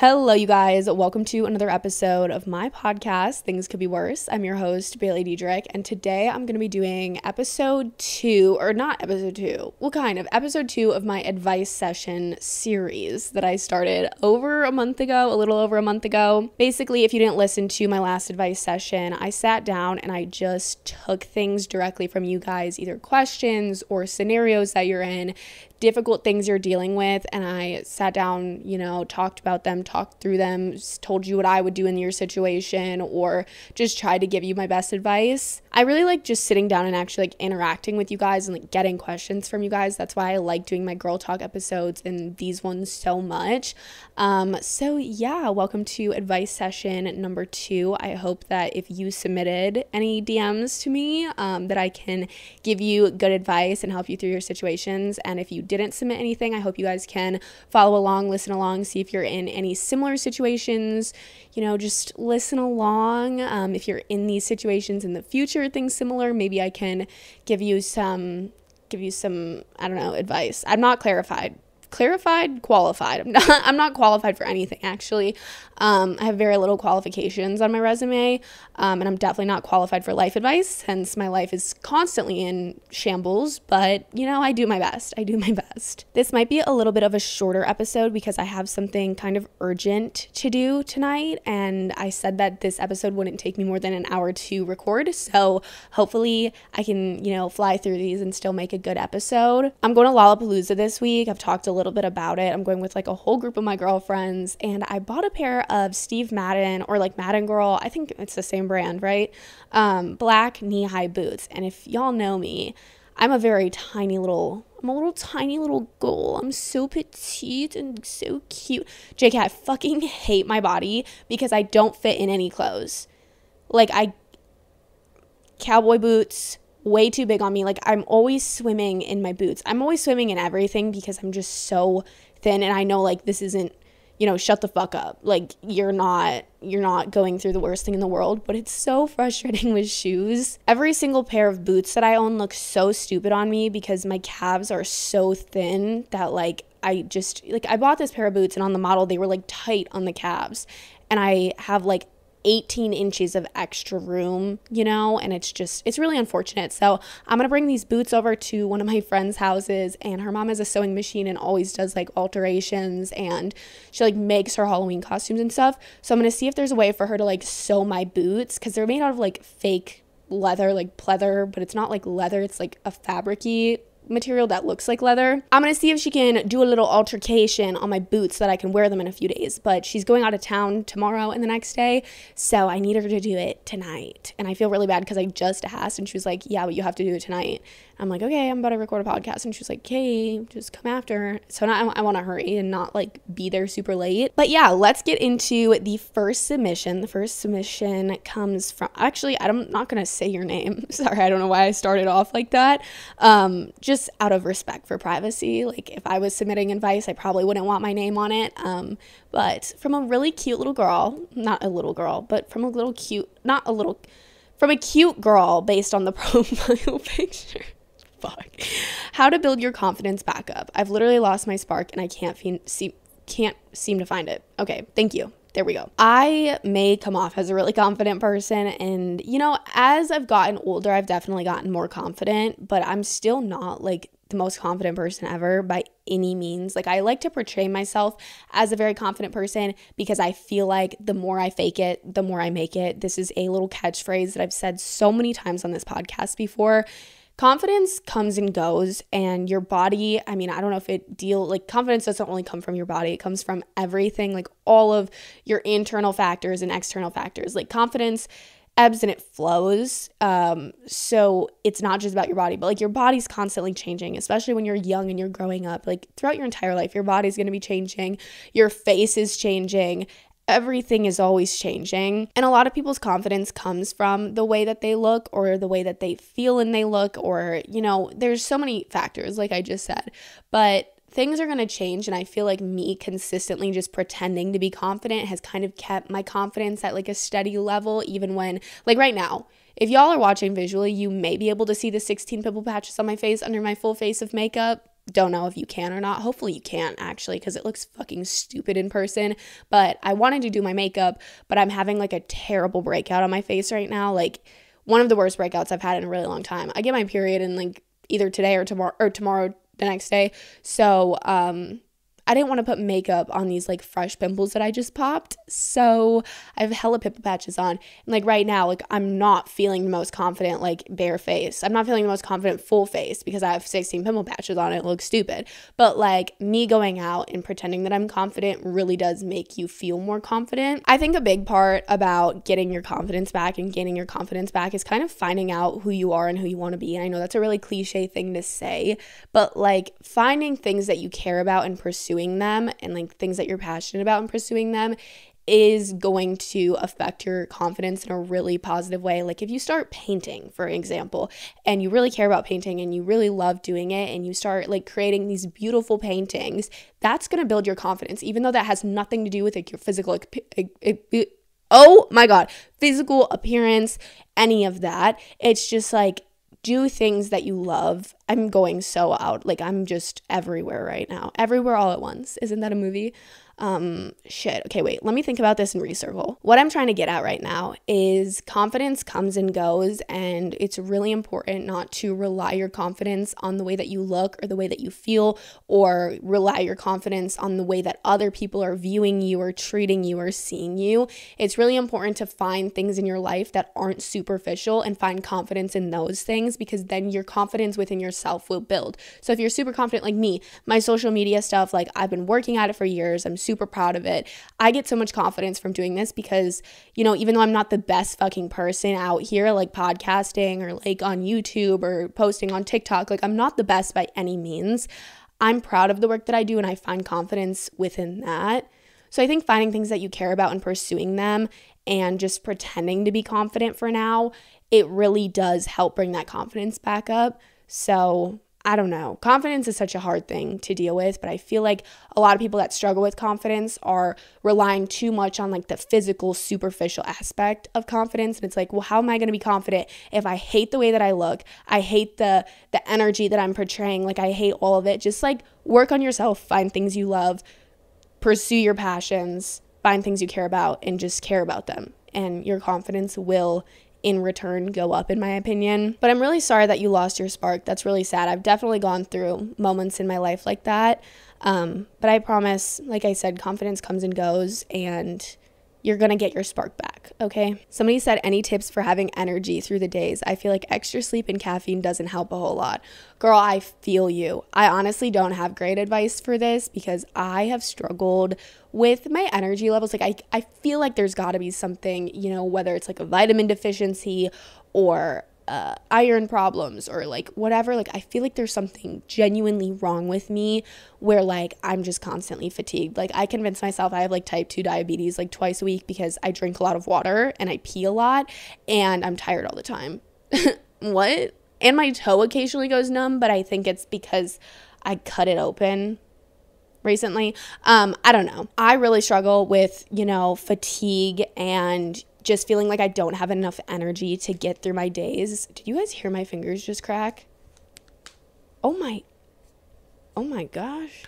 Hello, you guys. Welcome to another episode of my podcast, Things Could Be Worse. I'm your host, baileydedrick, and today I'm going to be doing episode 2 of my advice session series that I started a little over a month ago. Basically, if you didn't listen to my last advice session, I sat down and I just took things directly from you guys, either questions or scenarios that you're in, difficult things you're dealing with, and I sat down, talked about them, talked through them, told you what I would do in your situation, or just tried to give you my best advice. I really like just sitting down and actually interacting with you guys and getting questions from you guys. That's why I like doing my girl talk episodes and these ones so much. Welcome to advice session number 2. I hope that if you submitted any DMs to me, that I can give you good advice and help you through your situations. And if you didn't submit anything, I hope you guys can follow along, listen along, see if you're in any similar situations, just listen along. If you're in these situations in the future, things similar, maybe I can give you some, I don't know, advice. I'm not qualified. I'm not qualified for anything, actually. I have very little qualifications on my resume, and I'm definitely not qualified for life advice, hence my life is constantly in shambles, but, I do my best. This might be a little bit of a shorter episode because I have something kind of urgent to do tonight, and I said that this episode wouldn't take me more than an hour to record, so hopefully I can, fly through these and still make a good episode. I'm going to Lollapalooza this week. I've talked a little bit about it. I'm going with a whole group of my girlfriends, and I bought a pair of Steve Madden or Madden Girl, I think it's the same brand, right? Black knee-high boots. And if y'all know me, I'm a tiny little girl. I'm so petite and so cute. JK, I fucking hate my body because I don't fit in any clothes. Cowboy boots, way too big on me. I'm always swimming in my boots. I'm always swimming in everything because I'm just so thin, and I know this isn't, shut the fuck up. You're not going through the worst thing in the world, but it's so frustrating with shoes. Every single pair of boots that I own looks so stupid on me because my calves are so thin that I bought this pair of boots, and on the model they were tight on the calves, and I have 18 inches of extra room, and it's really unfortunate. So I'm gonna bring these boots over to one of my friends' houses, and her mom has a sewing machine and always does alterations, and she makes her Halloween costumes and stuff. So I'm gonna see if there's a way for her to sew my boots, because they're made out of fake leather, pleather, but it's not leather, it's a fabric-y material that looks like leather. I'm gonna see if she can do a little altercation on my boots so that I can wear them in a few days, but she's going out of town tomorrow and the next day, so I need her to do it tonight. And I feel really bad because I just asked, and she was like, yeah, but you have to do it tonight. I'm like, okay, I'm about to record a podcast, and she was like, okay, just come after. So now I want to hurry and not be there super late. But yeah, let's get into the first submission. The first submission comes from, actually, I'm not gonna say your name. Sorry, I don't know why I started off like that. Just out of respect for privacy. If I was submitting advice, I probably wouldn't want my name on it. But from a really cute little girl, not a little girl, but from a cute girl based on the profile picture. Fuck. How to build your confidence back up. I've literally lost my spark and I can't seem to find it. Okay, thank you. There we go. I may come off as a really confident person, and as I've gotten older, I've definitely gotten more confident, but I'm still not the most confident person ever by any means. I like to portray myself as a very confident person because I feel the more I fake it, the more I make it. This is a little catchphrase that I've said so many times on this podcast before. Confidence comes and goes, and your body, I don't know if confidence doesn't only come from your body, it comes from everything, all of your internal factors and external factors. Confidence ebbs and it flows, so it's not just about your body, but your body's constantly changing, especially when you're young and you're growing up. Throughout your entire life, your body's going to be changing, your face is changing, everything is always changing. And a lot of people's confidence comes from the way that they look or the way that they feel and they look, or, there's so many factors, like I just said, but things are going to change. And I feel me consistently just pretending to be confident has kind of kept my confidence at a steady level, even when, right now, if y'all are watching visually, you may be able to see the 16 pimple patches on my face under my full face of makeup. don't know if you can or not. Hopefully you can't, actually, because it looks fucking stupid in person. But I wanted to do my makeup, but I'm having like a terrible breakout on my face right now. Like one of the worst breakouts I've had in a really long time. I get my period in like either today or tomorrow the next day. So I didn't want to put makeup on these like fresh pimples that I just popped. So I have hella pimple patches on. And like right now, like I'm not feeling the most confident like bare face. I'm not feeling the most confident full face because I have 16 pimple patches on it. It looks stupid. But like me going out and pretending that I'm confident really does make you feel more confident. I think a big part about getting your confidence back and gaining your confidence back is kind of finding out who you are and who you want to be. And I know that's a really cliche thing to say, but like finding things that you care about and pursuing them and like things that you're passionate about and pursuing them is going to affect your confidence in a really positive way. Like if you start painting, for example, and you really care about painting and you really love doing it and you start like creating these beautiful paintings, that's going to build your confidence, even though that has nothing to do with like your physical oh my God, physical appearance, any of that. It's just like, do things that you love. I'm going so out. Like I'm just everywhere right now. Everywhere all at once. Isn't that a movie? Shit. Okay, wait. Let me think about this in recircle. What I'm trying to get at right now is confidence comes and goes, and it's really important not to rely your confidence on the way that you look or the way that you feel, or rely your confidence on the way that other people are viewing you or treating you or seeing you. It's really important to find things in your life that aren't superficial and find confidence in those things, because then your confidence within yourself will build. So if you're super confident like me, my social media stuff, like I've been working at it for years. I'm super proud of it. I get so much confidence from doing this because, you know, even though I'm not the best fucking person out here, like podcasting or like on YouTube or posting on TikTok, like I'm not the best by any means. I'm proud of the work that I do and I find confidence within that. So I think finding things that you care about and pursuing them and just pretending to be confident for now, it really does help bring that confidence back up. So I don't know. Confidence is such a hard thing to deal with, but I feel like a lot of people that struggle with confidence are relying too much on like the physical, superficial aspect of confidence. And it's like, well, how am I going to be confident if I hate the way that I look? I hate the energy that I'm portraying. Like I hate all of it. Just like work on yourself, find things you love, pursue your passions, find things you care about, and just care about them. And your confidence will in return go up, in my opinion. But I'm really sorry that you lost your spark. That's really sad. I've definitely gone through moments in my life like that. But I promise, like I said, confidence comes and goes, and you're gonna get your spark back, okay? Somebody said, any tips for having energy through the days? I feel like extra sleep and caffeine doesn't help a whole lot. Girl, I feel you. I honestly don't have great advice for this because I have struggled with my energy levels. Like I feel like there's gotta be something, you know, whether it's like a vitamin deficiency or iron problems or like whatever. Like I feel like there's something genuinely wrong with me where like I'm just constantly fatigued. Like I convince myself I have like type 2 diabetes like twice a week because I drink a lot of water and I pee a lot and I'm tired all the time. What? And my toe occasionally goes numb, but I think it's because I cut it open recently. I don't know. I really struggle with, you know, fatigue and just feeling like I don't have enough energy to get through my days. Did you guys hear my fingers just crack? Oh my gosh.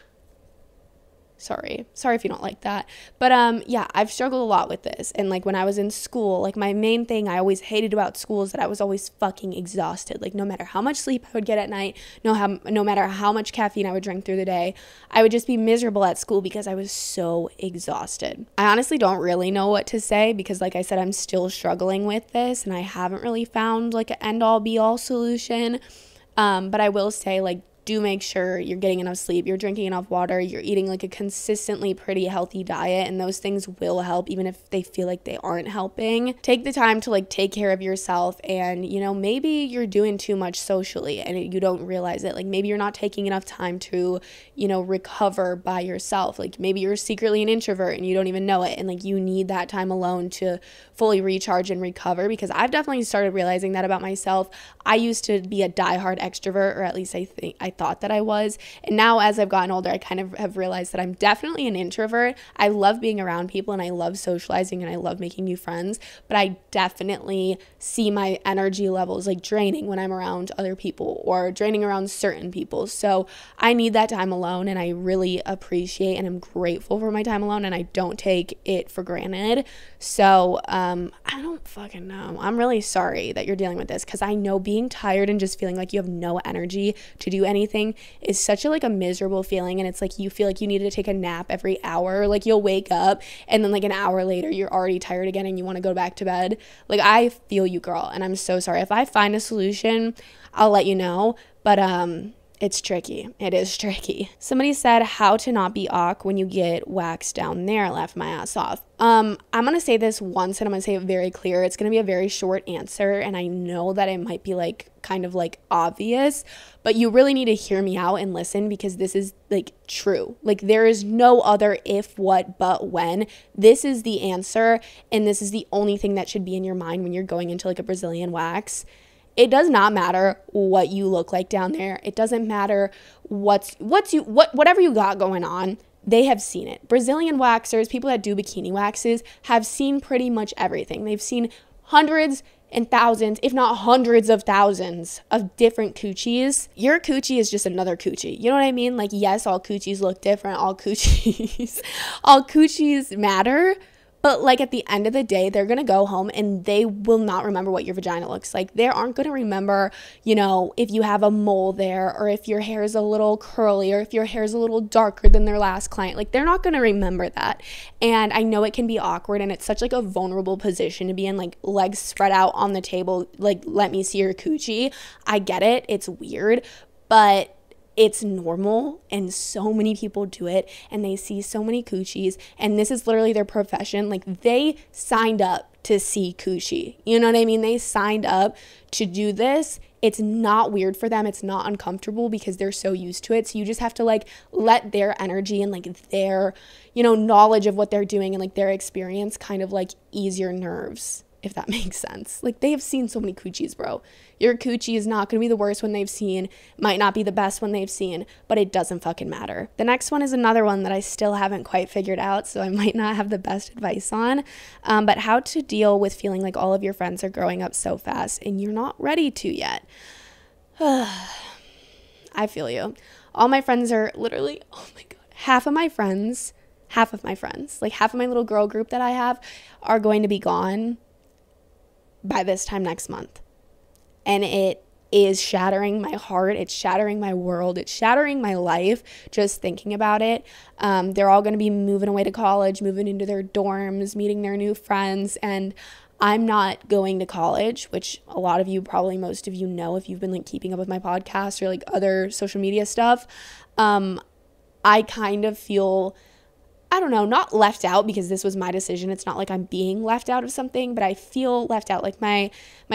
Sorry if you don't like that. But yeah, I've struggled a lot with this. And like when I was in school, like my main thing I always hated about school is that I was always fucking exhausted. Like no matter how much sleep I would get at night, no matter how much caffeine I would drink through the day, I would just be miserable at school because I was so exhausted. I honestly don't really know what to say because like I said, I'm still struggling with this and I haven't really found like an end all be all solution. But I will say, like, do make sure you're getting enough sleep, you're drinking enough water, you're eating like a consistently pretty healthy diet, and those things will help even if they feel like they aren't helping. Take the time to like take care of yourself, and you know, maybe you're doing too much socially and you don't realize it. Like maybe you're not taking enough time to, you know, recover by yourself. Like maybe you're secretly an introvert and you don't even know it, and like you need that time alone to fully recharge and recover, because I've definitely started realizing that about myself. I used to be a diehard extrovert, or at least I thought that I was. And now as I've gotten older, I kind of have realized that I'm definitely an introvert. I love being around people and I love socializing and I love making new friends, but I definitely see my energy levels like draining when I'm around other people or draining around certain people. So I need that time alone, and I really appreciate and I'm grateful for my time alone, and I don't take it for granted. So I don't fucking know. I'm really sorry that you're dealing with this, because I know being tired and just feeling like you have no energy to do anything is such a like a miserable feeling. And it's like you feel like you need to take a nap every hour. Like you'll wake up and then like an hour later you're already tired again and you want to go back to bed. Like I feel you, girl, and I'm so sorry. If I find a solution, I'll let you know. But it's tricky. It is tricky. Somebody said how to not be awk when you get waxed down there. Laugh my ass off. I'm going to say this once and I'm going to say it very clear. It's going to be a very short answer, and I know that it might be like kind of like obvious, but you really need to hear me out and listen, because this is like true. Like there is no other if, what, but, when. This is the answer, and this is the only thing that should be in your mind when you're going into like a Brazilian wax. It does not matter what you look like down there. It doesn't matter whatever you got going on. They have seen it. Brazilian waxers, people that do bikini waxes, have seen pretty much everything. They've seen hundreds and thousands, if not hundreds of thousands of different coochies. Your coochie is just another coochie. You know what I mean? Like, yes, all coochies look different. All coochies matter. But like at the end of the day, they're going to go home and they will not remember what your vagina looks like. They aren't going to remember, you know, if you have a mole there, or if your hair is a little curly, or if your hair is a little darker than their last client. Like they're not going to remember that. And I know it can be awkward, and it's such like a vulnerable position to be in, like legs spread out on the table, like let me see your coochie. I get it. It's weird, but it's normal, and so many people do it, and they see so many coochies, and this is literally their profession. Like they signed up to see coochie. You know what I mean? They signed up to do this. It's not weird for them. It's not uncomfortable because they're so used to it. So you just have to like let their energy and like their, you know, knowledge of what they're doing and like their experience kind of like ease your nerves, if that makes sense. Like they have seen so many coochies, bro. Your coochie is not going to be the worst one they've seen, might not be the best one they've seen, but it doesn't fucking matter. The next one is another one that I still haven't quite figured out, so I might not have the best advice on, but how to deal with feeling like all of your friends are growing up so fast and you're not ready to yet. I feel you. All my friends are literally, oh my God, half of my friends, like half of my little girl group that I have are going to be gone by this time next month. And it is shattering my heart. It's shattering my world. It's shattering my life just thinking about it. They're all going to be moving away to college, moving into their dorms, meeting their new friends. And I'm not going to college, which a lot of you, probably most of you know if you've been like keeping up with my podcast or like other social media stuff. I kind of feel, I don't know, not left out because this was my decision. It's not like I'm being left out of something, but I feel left out. Like my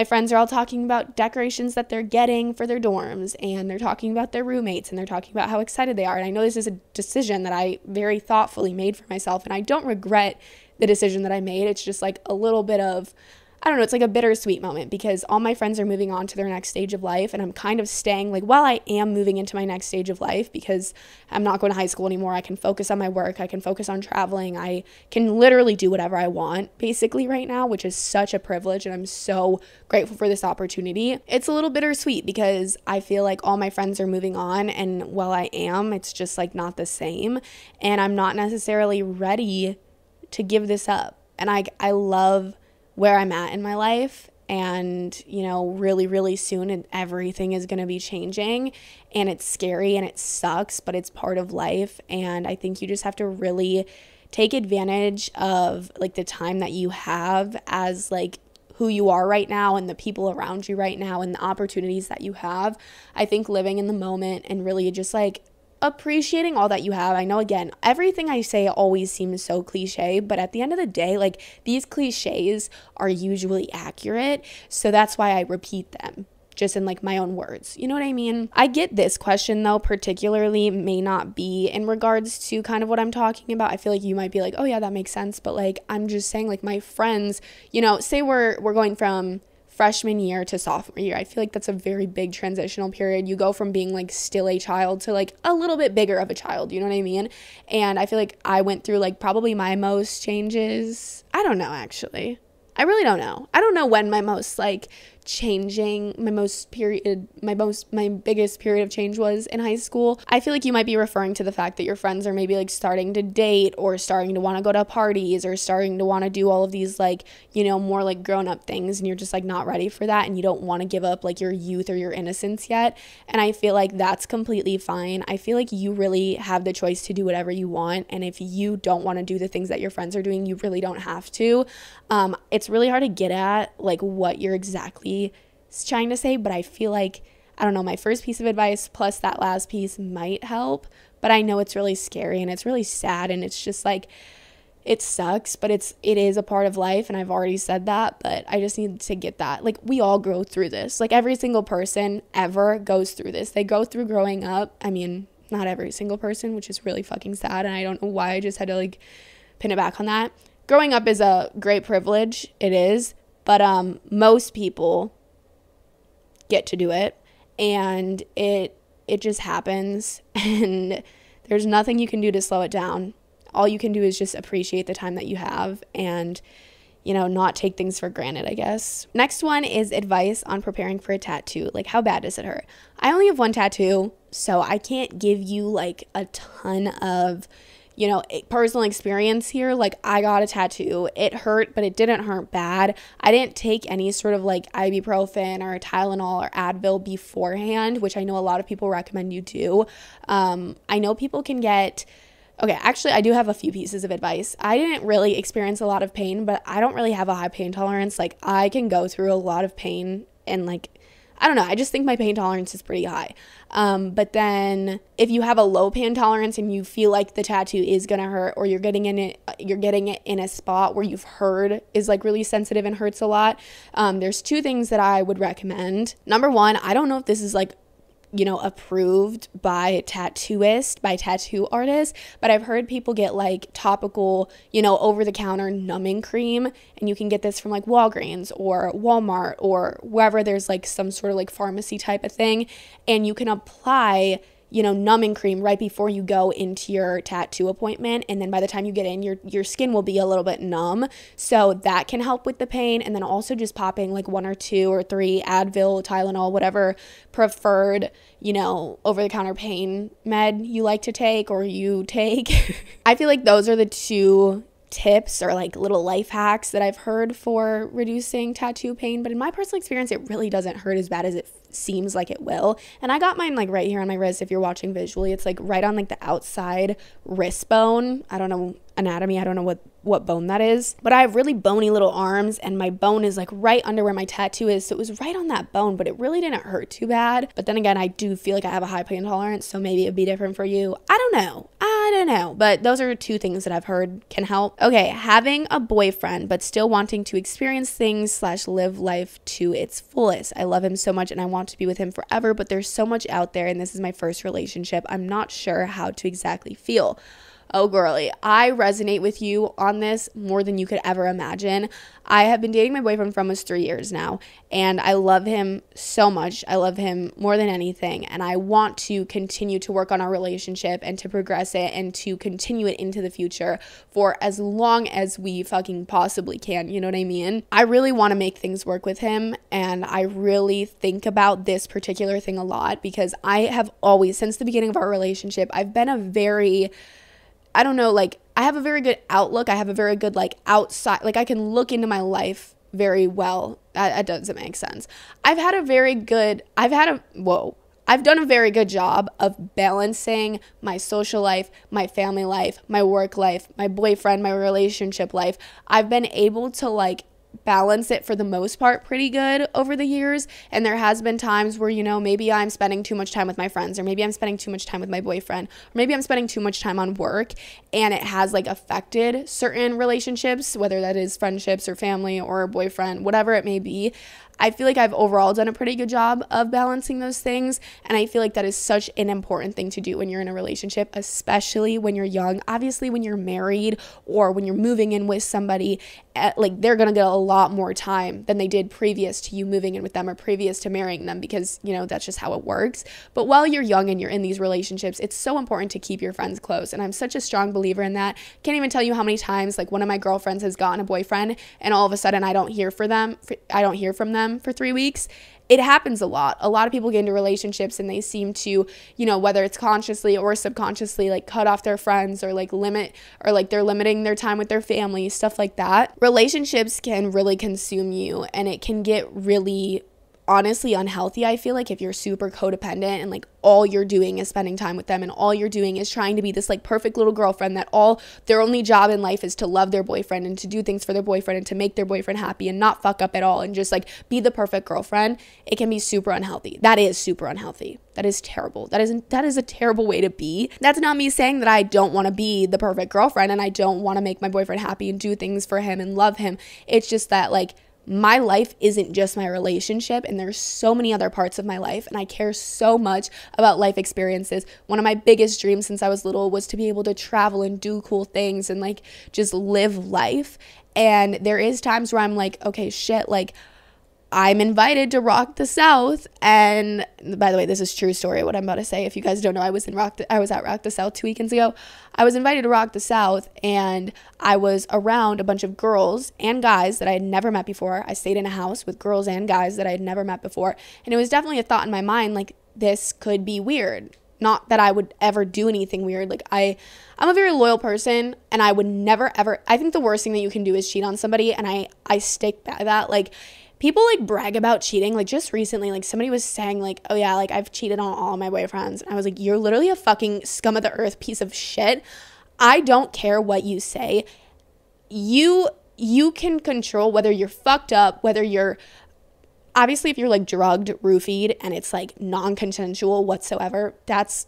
friends are all talking about decorations that they're getting for their dorms, and they're talking about their roommates, and they're talking about how excited they are. And I know this is a decision that I very thoughtfully made for myself, and I don't regret the decision that I made. It's just like a little bit of, I don't know, it's like a bittersweet moment because all my friends are moving on to their next stage of life, and I'm kind of staying, like, while I am moving into my next stage of life because I'm not going to high school anymore, I can focus on my work, I can focus on traveling, I can literally do whatever I want basically right now, which is such a privilege, and I'm so grateful for this opportunity. It's a little bittersweet because I feel like all my friends are moving on, and while I am, it's just like not the same, and I'm not necessarily ready to give this up. And I love where I'm at in my life, and you know, really, really soon and everything is going to be changing, and it's scary and it sucks, but it's part of life. And I think you just have to really take advantage of like the time that you have as like who you are right now and the people around you right now and the opportunities that you have. I think living in the moment and really just like appreciating all that you have. I know, again, everything I say always seems so cliche, but at the end of the day, like, these cliches are usually accurate, so that's why I repeat them just in like my own words. You know what I mean? I get this question though, particularly may not be in regards to kind of what I'm talking about. I feel like you might be like, oh yeah, that makes sense, but like I'm just saying, like, my friends, you know, say we're going from freshman year to sophomore year. I feel like that's a very big transitional period. You go from being like still a child to like a little bit bigger of a child, you know what I mean? And I feel like I went through like probably my most changes. I don't know, actually. I really don't know. I don't know when my most like changing, my biggest period of change was in high school. I feel like you might be referring to the fact that your friends are maybe like starting to date or starting to want to go to parties or starting to want to do all of these like, you know, more like grown up things, and you're just like not ready for that, and you don't want to give up like your youth or your innocence yet. And I feel like that's completely fine. I feel like you really have the choice to do whatever you want, and if you don't want to do the things that your friends are doing, you really don't have to. It's really hard to get at like what you're exactly trying to say, but I feel like, I don't know, my first piece of advice plus that last piece might help, but I know it's really scary and it's really sad, and it's just like, it sucks, but it is a part of life, and I've already said that, but I just need to get that. Like, we all go through this. Like, every single person ever goes through this. They go through growing up. I mean, not every single person, which is really fucking sad, and I don't know why I just had to like pin it back on that. Growing up is a great privilege. It is. But most people get to do it, and it just happens, and there's nothing you can do to slow it down. All you can do is just appreciate the time that you have and, you know, not take things for granted, I guess. Next one is advice on preparing for a tattoo. Like, how bad does it hurt? I only have one tattoo, so I can't give you like a ton of, you know, personal experience here. Like, I got a tattoo. It hurt, but it didn't hurt bad. I didn't take any sort of like ibuprofen or Tylenol or Advil beforehand, which I know a lot of people recommend you do. I know people can get, okay, actually, I do have a few pieces of advice. I didn't really experience a lot of pain, but I don't really have a high pain tolerance. Like, I can go through a lot of pain, and like, I don't know, I just think my pain tolerance is pretty high. But then if you have a low pain tolerance and you feel like the tattoo is gonna hurt, or you're getting it in a spot where you've heard is like really sensitive and hurts a lot, there's two things that I would recommend. Number one, I don't know if this is like, you know, approved by tattoo artists, but I've heard people get like topical, you know, over-the-counter numbing cream, and you can get this from like Walgreens or Walmart or wherever there's like some sort of like pharmacy type of thing, and you can apply, you know, numbing cream right before you go into your tattoo appointment, and then by the time you get in, your skin will be a little bit numb, so that can help with the pain. And then also just popping like 1 or 2 or 3 Advil, Tylenol, whatever preferred, you know, over-the-counter pain med you like to take or you take. I feel like those are the two tips or like little life hacks that I've heard for reducing tattoo pain, but in my personal experience, it really doesn't hurt as bad as it seems like it will. And I got mine like right here on my wrist. If you're watching visually, it's like right on like the outside wrist bone. I don't know anatomy, I don't know what bone that is, but I have really bony little arms, and my bone is like right under where my tattoo is, so it was right on that bone, but it really didn't hurt too bad. But then again, I do feel like I have a high pain tolerance, so maybe it'd be different for you. I don't know, but those are two things that I've heard can help. Okay, having a boyfriend but still wanting to experience things / live life to its fullest. I love him so much and I want to be with him forever, but there's so much out there, and this is my first relationship. I'm not sure how to exactly feel. Oh, girly, I resonate with you on this more than you could ever imagine. I have been dating my boyfriend for almost 3 years now, and I love him so much. I love him more than anything, and I want to continue to work on our relationship and to progress it and to continue it into the future for as long as we fucking possibly can, you know what I mean? I really want to make things work with him, and I really think about this particular thing a lot because I have always, since the beginning of our relationship, I've been a very, I don't know, like, I have a very good outlook. I have a very good, like, outside, like, I can look into my life very well. That doesn't make sense. I've done a very good job of balancing my social life, my family life, my work life, my boyfriend, my relationship life. I've been able to, like, balance it for the most part pretty good over the years, and there has been times where, you know, maybe I'm spending too much time with my friends, or maybe I'm spending too much time with my boyfriend, or maybe I'm spending too much time on work, and it has like affected certain relationships, whether that is friendships or family or boyfriend, whatever it may be. I feel like I've overall done a pretty good job of balancing those things, and I feel like that is such an important thing to do when you're in a relationship, especially when you're young. Obviously, when you're married or when you're moving in with somebody, like, they're gonna get a lot more time than they did previous to you moving in with them or previous to marrying them, because, you know, that's just how it works. But while you're young and you're in these relationships, it's so important to keep your friends close. And I'm such a strong believer in that. Can't even tell you how many times, like, one of my girlfriends has gotten a boyfriend and all of a sudden I don't hear from them for 3 weeks. It happens a lot. A lot of people get into relationships and they seem to, you know, whether it's consciously or subconsciously, like, cut off their friends or like limit, or like they're limiting their time with their family, stuff like that. Relationships can really consume you, and it can get really, honestly, unhealthy, I feel like, if you're super codependent and like all you're doing is spending time with them and all you're doing is trying to be this like perfect little girlfriend that all their only job in life is to love their boyfriend and to do things for their boyfriend and to make their boyfriend happy and not fuck up at all and just like be the perfect girlfriend. It can be super unhealthy. That is super unhealthy. That is terrible. That is a terrible way to be. That's not me saying that I don't want to be the perfect girlfriend and I don't want to make my boyfriend happy and do things for him and love him. It's just that, like, my life isn't just my relationship, and there's so many other parts of my life, and I care so much about life experiences. One of my biggest dreams since I was little was to be able to travel and do cool things and like just live life. And there is times where I'm like, okay, shit, like, I'm invited to Rock the South. And by the way, this is true story, what I'm about to say. If you guys don't know, I was at Rock the South 2 weekends ago. I was invited to Rock the South, and I was around a bunch of girls and guys that I had never met before. I stayed in a house with girls and guys that I had never met before. And it was definitely a thought in my mind, like, this could be weird. Not that I would ever do anything weird. Like, I'm a very loyal person, and I would never, ever, I think the worst thing that you can do is cheat on somebody. And I stick by that. Like, people like brag about cheating. Like, just recently, like, somebody was saying like, oh yeah, like, I've cheated on all my boyfriends. And I was like, you're literally a fucking scum of the earth piece of shit. I don't care what you say. You can control whether you're fucked up, whether you're, obviously if you're like drugged, roofied, and it's like non-consensual whatsoever, that's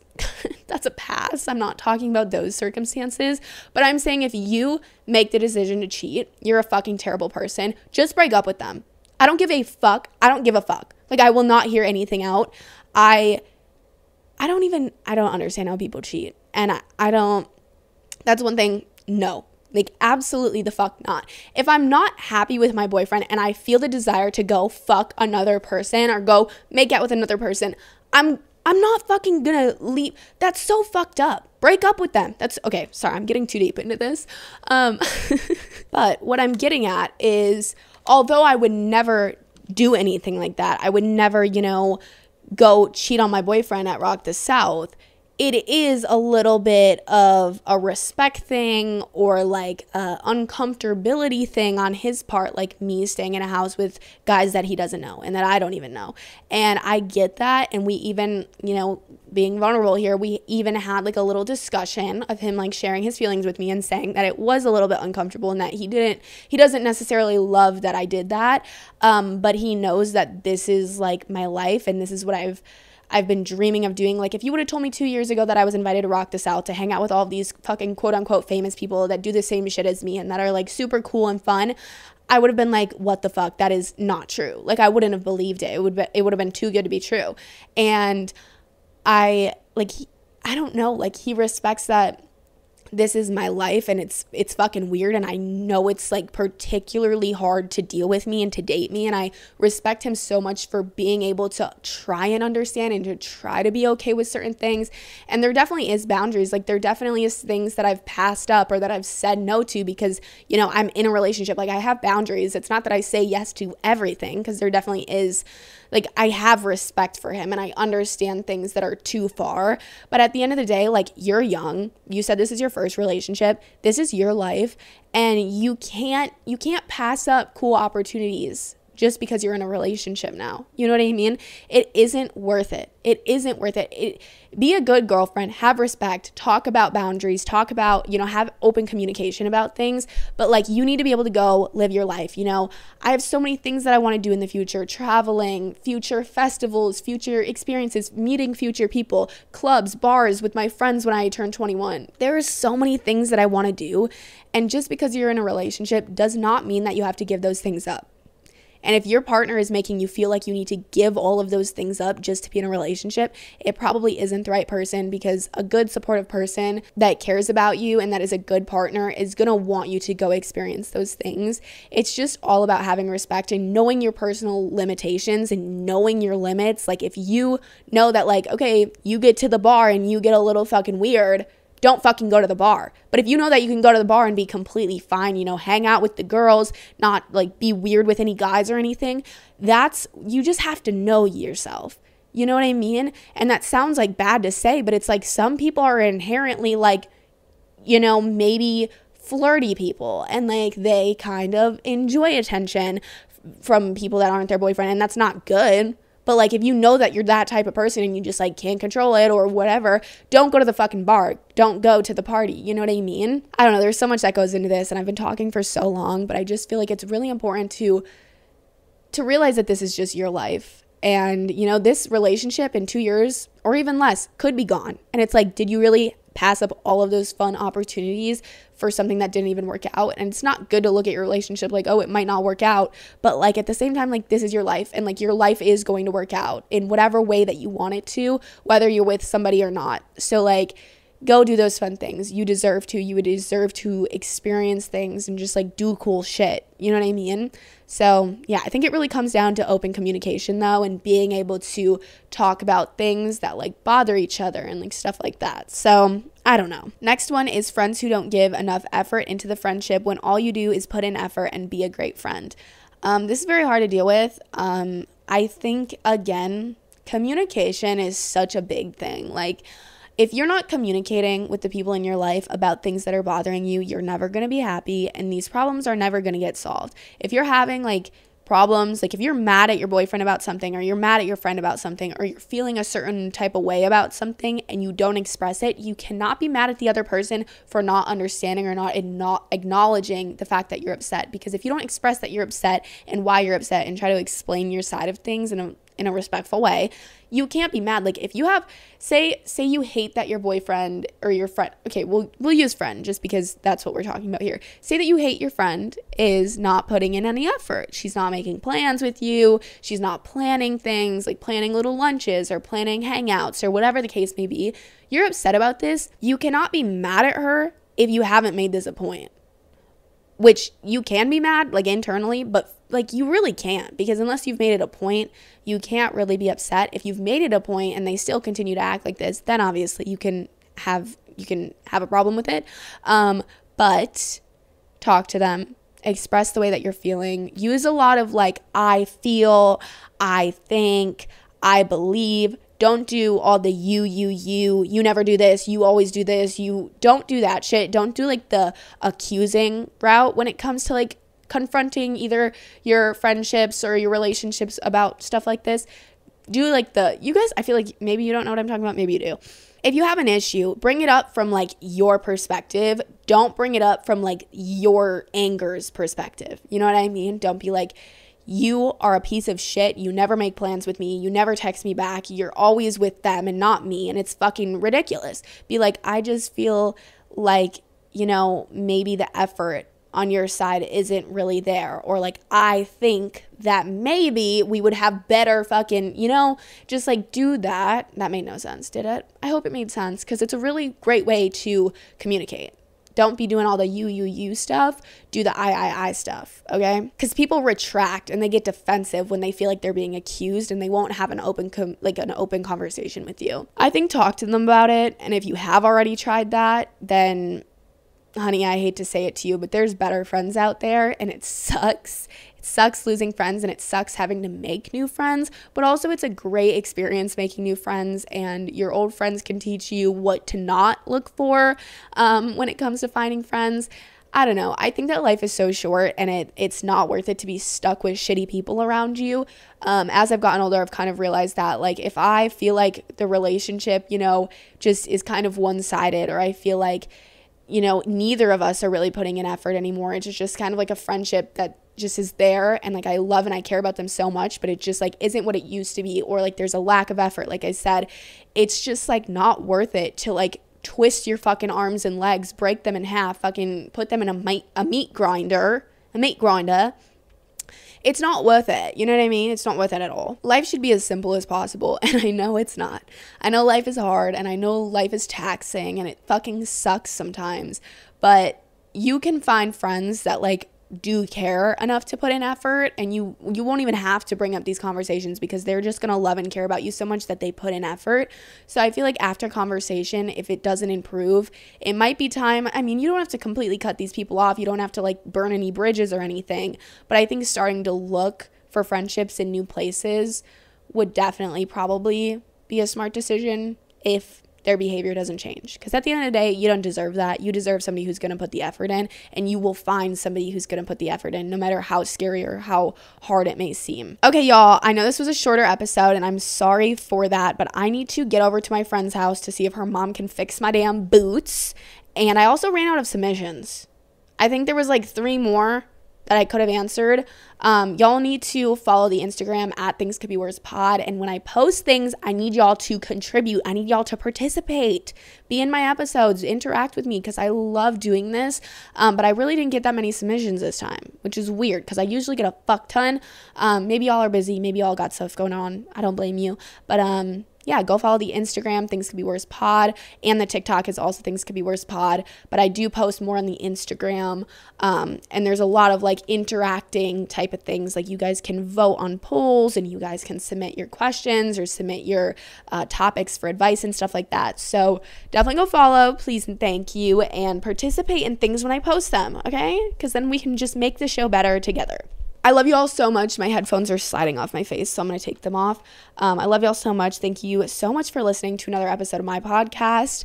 a pass. I'm not talking about those circumstances, but I'm saying if you make the decision to cheat, you're a fucking terrible person. Just break up with them. I don't give a fuck. I don't give a fuck. Like, I will not hear anything out. I don't understand how people cheat. And I don't, that's one thing, no. Like, absolutely the fuck not. If I'm not happy with my boyfriend and I feel the desire to go fuck another person or go make out with another person, I'm not fucking gonna leave. That's so fucked up. Break up with them. That's okay. Sorry, I'm getting too deep into this. But what I'm getting at is, although I would never do anything like that, I would never, you know, go cheat on my boyfriend at Rock the South, it is a little bit of a respect thing or like a uncomfortability thing on his part, like me staying in a house with guys that he doesn't know and that I don't even know. And I get that. And we even, you know, being vulnerable here, we even had like a little discussion of him like sharing his feelings with me and saying that it was a little bit uncomfortable and that he doesn't necessarily love that I did that. But he knows that this is like my life and this is what I've been dreaming of doing. Like, if you would have told me 2 years ago that I was invited to Rock the South to hang out with all of these fucking quote unquote famous people that do the same shit as me and that are like super cool and fun, I would have been like, what the fuck? That is not true. Like, I wouldn't have believed it. It would have been too good to be true. And I don't know, like, he respects that this is my life and it's fucking weird, and I know it's like particularly hard to deal with me and to date me, and I respect him so much for being able to try and understand and to try to be okay with certain things. And there definitely is boundaries. Like, there definitely is things that I've passed up or that I've said no to because, you know, I'm in a relationship. Like, I have boundaries. It's not that I say yes to everything, because there definitely is, like, I have respect for him and I understand things that are too far. But at the end of the day, like, you're young. You said this is your first relationship. This is your life. And you can't pass up cool opportunities just because you're in a relationship now. You know what I mean? It isn't worth it. It isn't worth it. Be a good girlfriend, have respect, talk about boundaries, talk about, you know, have open communication about things. But like, you need to be able to go live your life. You know, I have so many things that I want to do in the future: traveling, future festivals, future experiences, meeting future people, clubs, bars with my friends when I turn 21. There are so many things that I want to do. And just because you're in a relationship does not mean that you have to give those things up. And if your partner is making you feel like you need to give all of those things up just to be in a relationship, it probably isn't the right person, because a good supportive person that cares about you and that is a good partner is going to want you to go experience those things. It's just all about having respect and knowing your personal limitations and knowing your limits. Like if you know that like, okay, you get to the bar and you get a little fucking weird, don't fucking go to the bar. But if you know that you can go to the bar and be completely fine, you know, hang out with the girls, not like be weird with any guys or anything, you just have to know yourself. You know what I mean? And that sounds like bad to say, but it's like some people are inherently like, you know, maybe flirty people, and like they kind of enjoy attention from people that aren't their boyfriend, and that's not good. But like if you know that you're that type of person and you just like can't control it or whatever, don't go to the fucking bar. Don't go to the party. You know what I mean? I don't know. There's so much that goes into this, and I've been talking for so long, but I just feel like it's really important to realize that this is just your life. And, you know, this relationship in 2 years or even less could be gone. And it's like, did you really pass up all of those fun opportunities for something that didn't even work out? And it's not good to look at your relationship like, oh, it might not work out. But like at the same time, like this is your life, and like your life is going to work out in whatever way that you want it to, whether you're with somebody or not. So like, go do those fun things. You deserve to. You would deserve to experience things and just like do cool shit. You know what I mean? So yeah, I think it really comes down to open communication though, and being able to talk about things that like bother each other and like stuff like that. So I don't know. Next one is friends who don't give enough effort into the friendship when all you do is put in effort and be a great friend. This is very hard to deal with. I think again, communication is such a big thing. Like, if you're not communicating with the people in your life about things that are bothering you, you're never going to be happy, and these problems are never going to get solved. If you're having like problems, like if you're mad at your boyfriend about something, or you're mad at your friend about something, or you're feeling a certain type of way about something and you don't express it, you cannot be mad at the other person for not understanding or not acknowledging the fact that you're upset. Because if you don't express that you're upset and why you're upset and try to explain your side of things in a respectful way, you can't be mad. Like if you have, say you hate that your boyfriend or your friend, okay, we'll use friend just because that's what we're talking about here. Say that you hate your friend is not putting in any effort. She's not making plans with you. She's not planning things, like planning little lunches or planning hangouts or whatever the case may be. You're upset about this. You cannot be mad at her if you haven't made this a point. Which you can be mad, like internally, but like you really can't, because unless you've made it a point, you can't really be upset. If you've made it a point and they still continue to act like this, then obviously you can have a problem with it. But talk to them, express the way that you're feeling. Use a lot of like, I feel, I think, I believe. Don't do all the you never do this, you always do this, you don't do that shit. Don't do like the accusing route when it comes to like confronting either your friendships or your relationships about stuff like this. Do like you guys, I feel like maybe you don't know what I'm talking about, maybe you do. If you have an issue, bring it up from like your perspective. Don't bring it up from like your anger's perspective. You know what I mean? Don't be like, you are a piece of shit. You never make plans with me. You never text me back. You're always with them and not me. And it's fucking ridiculous. Be like, I just feel like, you know, maybe the effort on your side isn't really there. Or like, I think that maybe we would have better fucking, you know, just like do that. That made no sense, did it? I hope it made sense, because it's a really great way to communicate. Don't be doing all the you stuff. Do the I stuff, okay? Because people retract and they get defensive when they feel like they're being accused, and they won't have an open conversation with you. I think talk to them about it, and if you have already tried that, then honey, I hate to say it to you, but there's better friends out there, and it sucks. It sucks losing friends, and it sucks having to make new friends, but also it's a great experience making new friends, and your old friends can teach you what to not look for when it comes to finding friends. I don't know. I think that life is so short, and it's not worth it to be stuck with shitty people around you. As I've gotten older, I've kind of realized that, like, if I feel like the relationship, you know, just is kind of one-sided, or I feel like, you know, neither of us are really putting in effort anymore. It's just kind of like a friendship that just is there, and like I love and I care about them so much, but it just like isn't what it used to be, or like there's a lack of effort. Like I said, it's just like not worth it to like twist your fucking arms and legs, break them in half, fucking put them in a meat grinder, it's not worth it. You know what I mean? It's not worth it at all. Life should be as simple as possible, and I know it's not. I know life is hard, and I know life is taxing, and it fucking sucks sometimes, but you can find friends that like do care enough to put in effort, and you won't even have to bring up these conversations because they're just gonna love and care about you so much that they put in effort. So I feel like after conversation, if it doesn't improve, it might be time. I mean, you don't have to completely cut these people off, you don't have to like burn any bridges or anything, but I think starting to look for friendships in new places would definitely probably be a smart decision if their behavior doesn't change. Because at the end of the day, you don't deserve that. You deserve somebody who's going to put the effort in, and you will find somebody who's going to put the effort in, no matter how scary or how hard it may seem. Okay, y'all, I know this was a shorter episode, and I'm sorry for that, but I need to get over to my friend's house to see if her mom can fix my damn boots. And I also ran out of submissions. I think there was like 3 more that I could have answered. Y'all need to follow the Instagram at Things Could Be Worse Pod. And when I post things, I need y'all to contribute. I need y'all to participate. Be in my episodes. Interact with me because I love doing this. But I really didn't get that many submissions this time, which is weird because I usually get a fuck ton. Maybe y'all are busy. Maybe y'all got stuff going on. I don't blame you. But yeah, go follow the Instagram, Things Could Be Worse Pod, and the TikTok is also Things Could Be Worse Pod, but I do post more on the Instagram, and there's a lot of like interacting type of things, like you guys can vote on polls, and you guys can submit your questions or submit your topics for advice and stuff like that. So definitely go follow, please and thank you, and participate in things when I post them, okay? Because then we can just make the show better together. I love you all so much. My headphones are sliding off my face, so I'm going to take them off. I love you all so much. Thank you so much for listening to another episode of my podcast.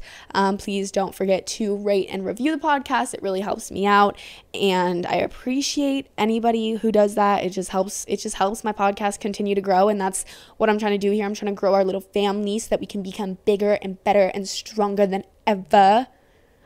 Please don't forget to rate and review the podcast. It really helps me out, and I appreciate anybody who does that. It just helps my podcast continue to grow, and that's what I'm trying to do here. I'm trying to grow our little family so that we can become bigger and better and stronger than ever.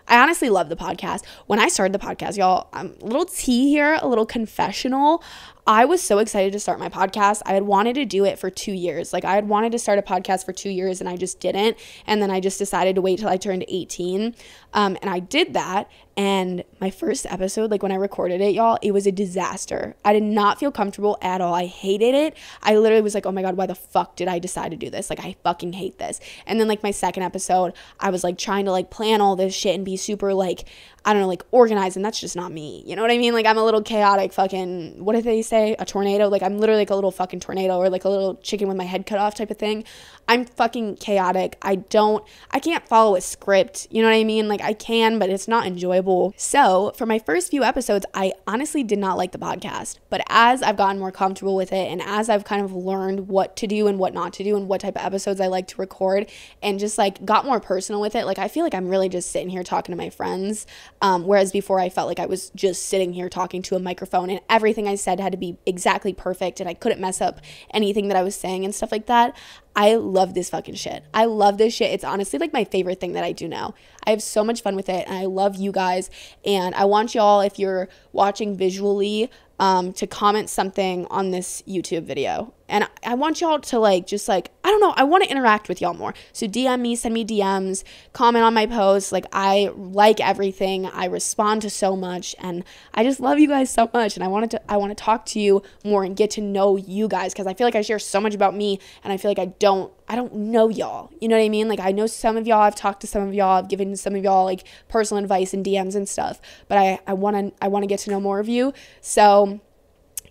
I honestly love the podcast. When I started the podcast, y'all, a little tea here, a little confessional. I was so excited to start my podcast. I had wanted to do it for 2 years. Like I had wanted to start a podcast for 2 years and I just didn't. And then I just decided to wait till I turned 18. And I did that. And my first episode, like when I recorded it, y'all, it was a disaster. I did not feel comfortable at all. I hated it. I literally was like, oh my God, why the fuck did I decide to do this? Like I fucking hate this. And then like my second episode, I was like trying to like plan all this shit and be super like, I don't know, like organized, and that's just not me. You know what I mean? Like I'm a little chaotic fucking, what did they say? A tornado? Like I'm literally like a little fucking tornado, or like a little chicken with my head cut off type of thing. I'm fucking chaotic. I can't follow a script. You know what I mean? Like I can, but it's not enjoyable. So for my first few episodes, I honestly did not like the podcast. But as I've gotten more comfortable with it, and as I've kind of learned what to do and what not to do and what type of episodes I like to record, and just like got more personal with it, like I feel like I'm really just sitting here talking to my friends. Whereas before I felt like I was just sitting here talking to a microphone, and everything I said had to be exactly perfect, and I couldn't mess up anything that I was saying and stuff like that. I love this fucking shit. I love this shit. It's honestly like my favorite thing that I do now. I have so much fun with it, and I love you guys. And I want y'all, if you're watching visually, to comment something on this YouTube video. And I want y'all to like, just like, I don't know, I want to interact with y'all more. So DM me, send me DMs, comment on my posts. Like I like everything. I respond to so much, and I just love you guys so much. And I want to talk to you more and get to know you guys, because I feel like I share so much about me, and I feel like I don't know y'all. You know what I mean? Like I know some of y'all, I've talked to some of y'all, I've given some of y'all like personal advice and DMs and stuff, but I want to get to know more of you. So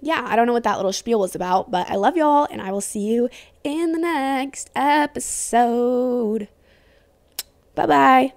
yeah, I don't know what that little spiel was about, but I love y'all, and I will see you in the next episode. Bye-bye.